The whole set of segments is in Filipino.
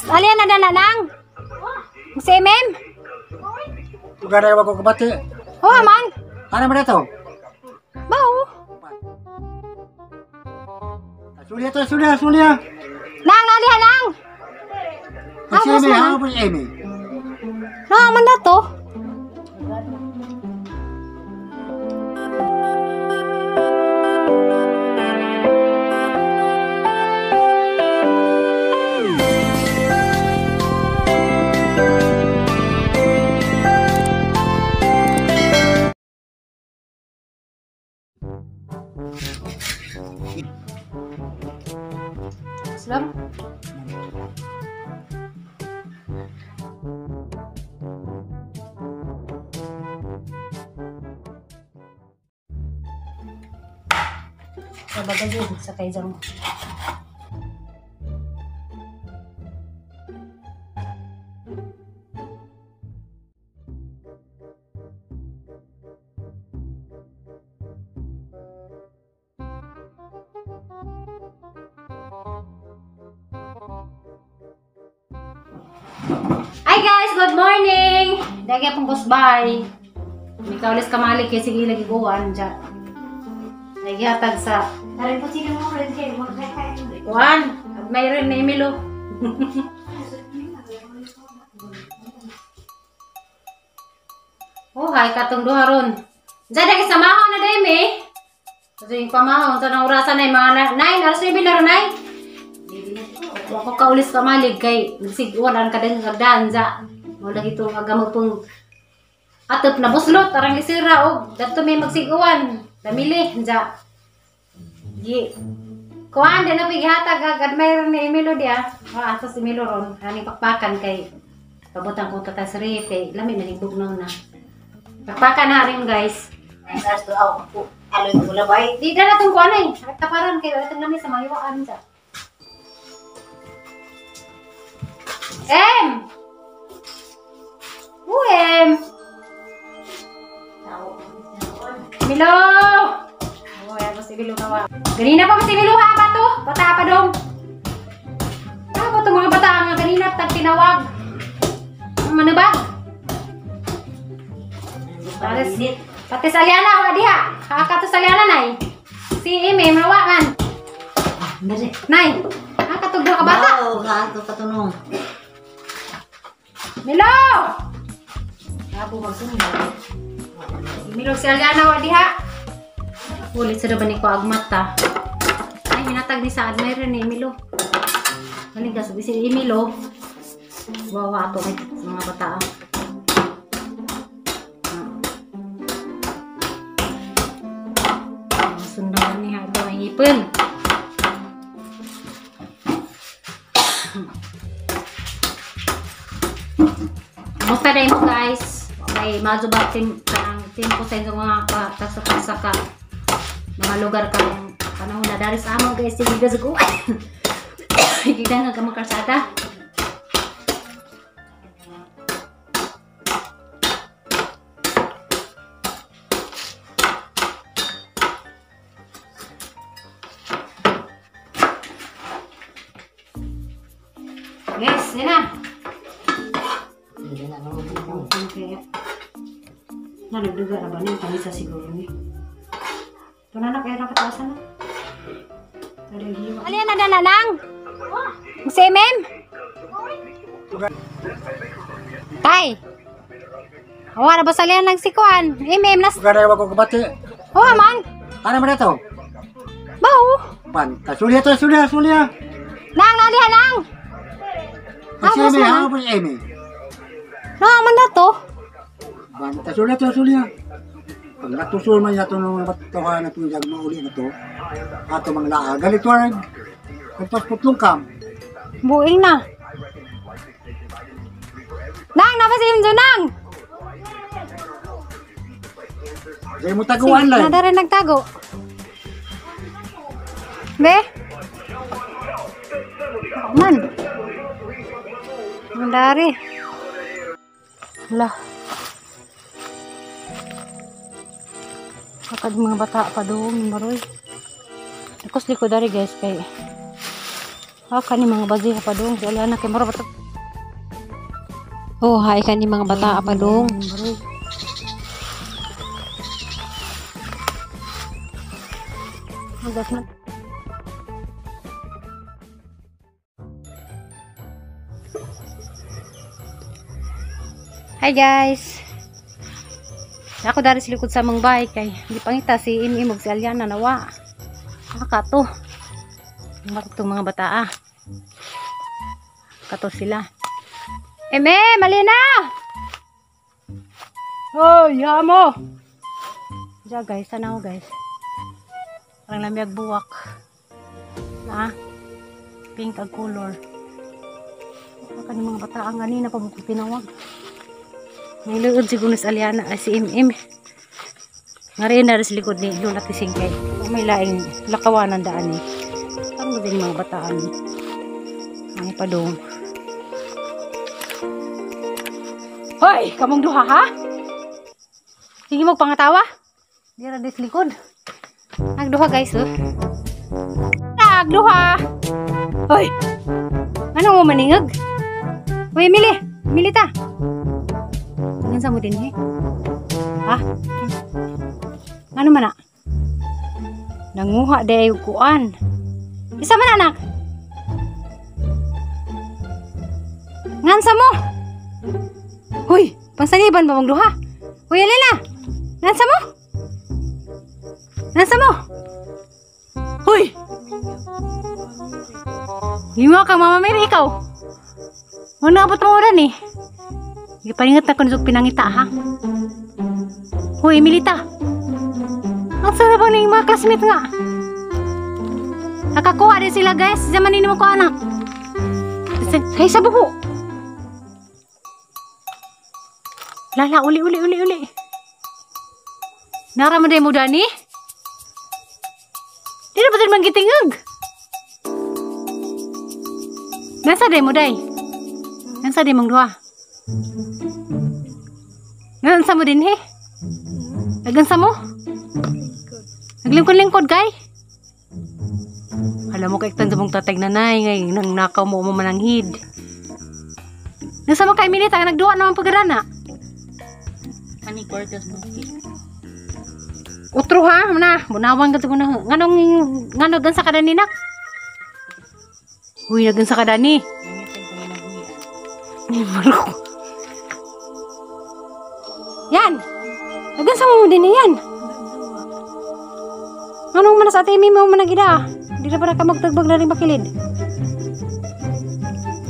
Alian na nanang. Si Mem. Juga ada yang kebati. Oh, aman. Ano man ito? Bau. Sulia. Nang, alihan nang. Si Amy, ako po si Amy. Nang, aman na to. Islam. Sabagay din sa kaizang mo. Hi guys, good morning. Dagi pong boss bye. May kaulis kamali kay sige lagi buwan dyan. Nagihatag sa Narin po sila mo rin kayo, magkakain. Juan, at mayroon na Emilo. Oh, hay katong duha ron. Diyan na samahaw na dahil eh. Kasi yung pamahaw, ito na orasan na yung mga 9, alas 9 na ron ay. Ako kaulis kamalig kay nagsiguan ka din kagdaan sa. Wala ito magamot pong atop na buslot, arang isira o. Dato may magsiguan. Damili, dyan. Gi. Kuhaan din na pighatag agad mayroon ni Emilo dia. Ato si Emilo ron. Ani pakpakan kay pabutang ko ta sa ref kay lami manibog na na. Pakpakan na rin guys. Ay, sars to ako po. Aloy ko labay. Di na natong kuan ay. Taparan kay atong lami sa mahiwaan sa. Emilo! Oh, yan si Emilo na wa. Ganina pa si Emilo ha ba to? Bata pa dong. Ano ba itong mga bata nga ganina tag tinawag? Manubag? Pati sa Liana, wa diha. Kaka to sa Liana, nay. Si Ime, mawakan. Nay, katog ka bata. Oo, gato katunong. Milo! Labo magsunod. Milo si Liana, wa diha. Ulit sa daban ni ko agmata. Ay, hinatag ni sa admirer ni Emilo. Kaling sabi si Emilo. Wawa ato kay mga bata. Sundan ni Hado ang ipon. Musta din mo guys? Okay, mazubak tempo sa inyong mga pagsaka na mga lugar kang panahon na dari sa amon guys. Sige guys ko. Kita nga ka makarsada. Yes, yan na. Okay. Nalagduga na ba niya? Kamisa siguro niya. Ito na kaya nakatawasan na. Alian na nanang? Si Mem? Tay! Awa na ba sa alian lang si Kuan? Mem nas... Juga ada yang kebati. Oh, aman! Ano man ito? Bau! Pan. Sulia. Nang, alihan nang! Si Amy, ako po si Amy. Nang, aman na to. Pan. Sulia. Pag natusul man yato ng batawa na ito yung mauli na ito, ato mga laa. Ganito rin. Nagpaputlong kam. Buing na. Nang, napasim dyan nang! Jadi mo taguan lang. Nada rin nagtago. Be? Man. Mandari. Lah. Kakad mga bata pa doon, maroy. Tapos liko dari guys kay Kani mga bazi pa dong. Dali anak kay mara bata. Oh, hay kani mga bata pa dong. Hi guys. Ako dari sa likod sa mga bike kay di pangita si Imog si Aliana nawa. Nakato. Itong mga bata Kato sila. Eme, Malina! Oh, yamo! Diyan guys, tanaw guys. Parang lamyag buwak. Pink ang color. Kani mga bata ang ganina pa bukod tinawag. Niluod siguro si Aliana si Im. Ngayon na rin sa likod ni Lola Tisingkay. May laing lakawanan daan eh. Ano din mga bataan. Ang ipadong. Hoy! Kamong duha ha? Sige magpangatawa. Di rin sa likod. Nagduha guys oh. Nagduha! Hoy! Ano mo maningag? Hoy Emily! Emily ta! Hanggang sa mo din eh. Ha? Ano man na? Nanguha day kuan. Isa man anak. Ngansa mo? Hoy, pangsaniban ba mong duha? Hoy Alina. Ngansa mo? Ngansa mo? Hoy. Lima ka Mama Mary ikaw. Mo naabot mo ora ni. Gipaningat na kun pinangita ha. Hoy Milita. Ang sarap ba ng mga classmate nga? Nakakuha din sila guys. Zaman ini mo ko anak. Hay sa buho. Lala, uli. Nara mo din mo dani? Di na ba din manggitingag? Nasa din mo day? Nasa din mong dua? Nasa mo din he? Nagansa mo? Naglingkod-lingkod kay? Alam mo kay tan sa mong tatay nanay ngay nang nakaw mo mananghid. Nasa mo kay minita nagduwa naman pagdana. Ani quarters mo. Utro ha na, bunawang ka na. Nganong gansa ka dani nak? Uy, nagansa ka dani. Ni malo. Yan. Nagansa mo din yan. Anong manas ate mi mo managida? Di na para ka magtagbag na rin bakilid.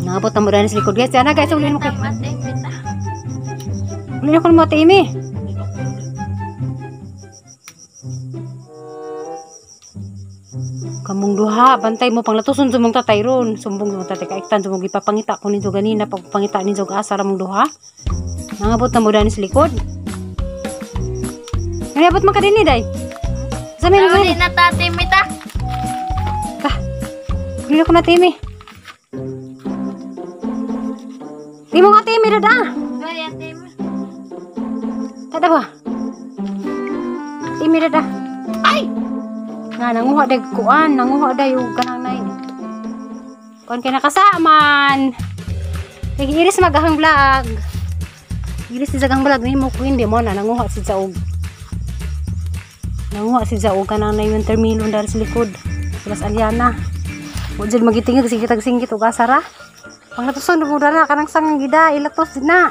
Nabot na mo rin sa likod guys. Yan na guys, ulihin mo kay. Ulihin ako ng mga ate mi. Kamong duha, bantay mo pang latuson sa mong tatay ron. Sumbong sa mong tatay kaiktan sa mong ipapangita ko ninyo ganina. Pagpangita ninyo kaasara mong duha. Nangabot na mo rin sa likod. Nangabot man ka din ni day. Sabi na Hindi na tatimit Bili ko na timi. Timo nga timi dada. Gaya timit. Tada ba? Timi dada. Ay! Nanguha day kuan, nanguha day yung kanang nay. Kuan kay nakasaman. Iris magahang vlog. Iris si zagang vlog ni mo ko hindi mo na nanguha si Zaog. Nanguha si Zaog kanang nay yung termilon dari sa likod. Plus Aliana. Wajud magitingig singkit og asara. Panglatuson mo dara kanang sang gida ilatos din na.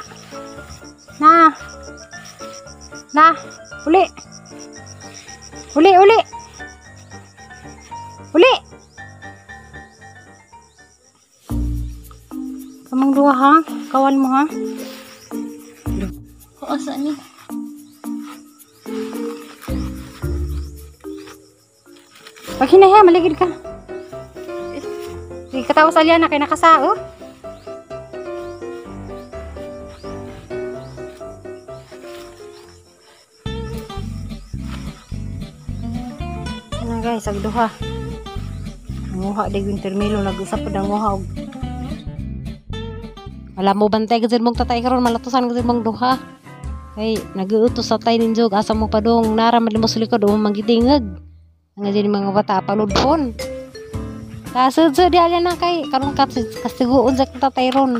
Na. Uli. Kamang dua ha, kawan mo ha. Kung asa ni? Pag hinaya, maligid ka. Hindi katawa sa Aliana kay nakasao. Ano guys, agduha. Nanguha di yung termilo, nag-usap pa ng nguha. Alam mo, bantay ka mong tatay karon malatusan ka mong duha. Hey, nag-uutos sa tay ninjog, asa mo pa dong, naraman mo sa likod, magitingag. Nga din mga bata, paludpon. Kasudso di alin na kay karong kasiguon sa kita tayron.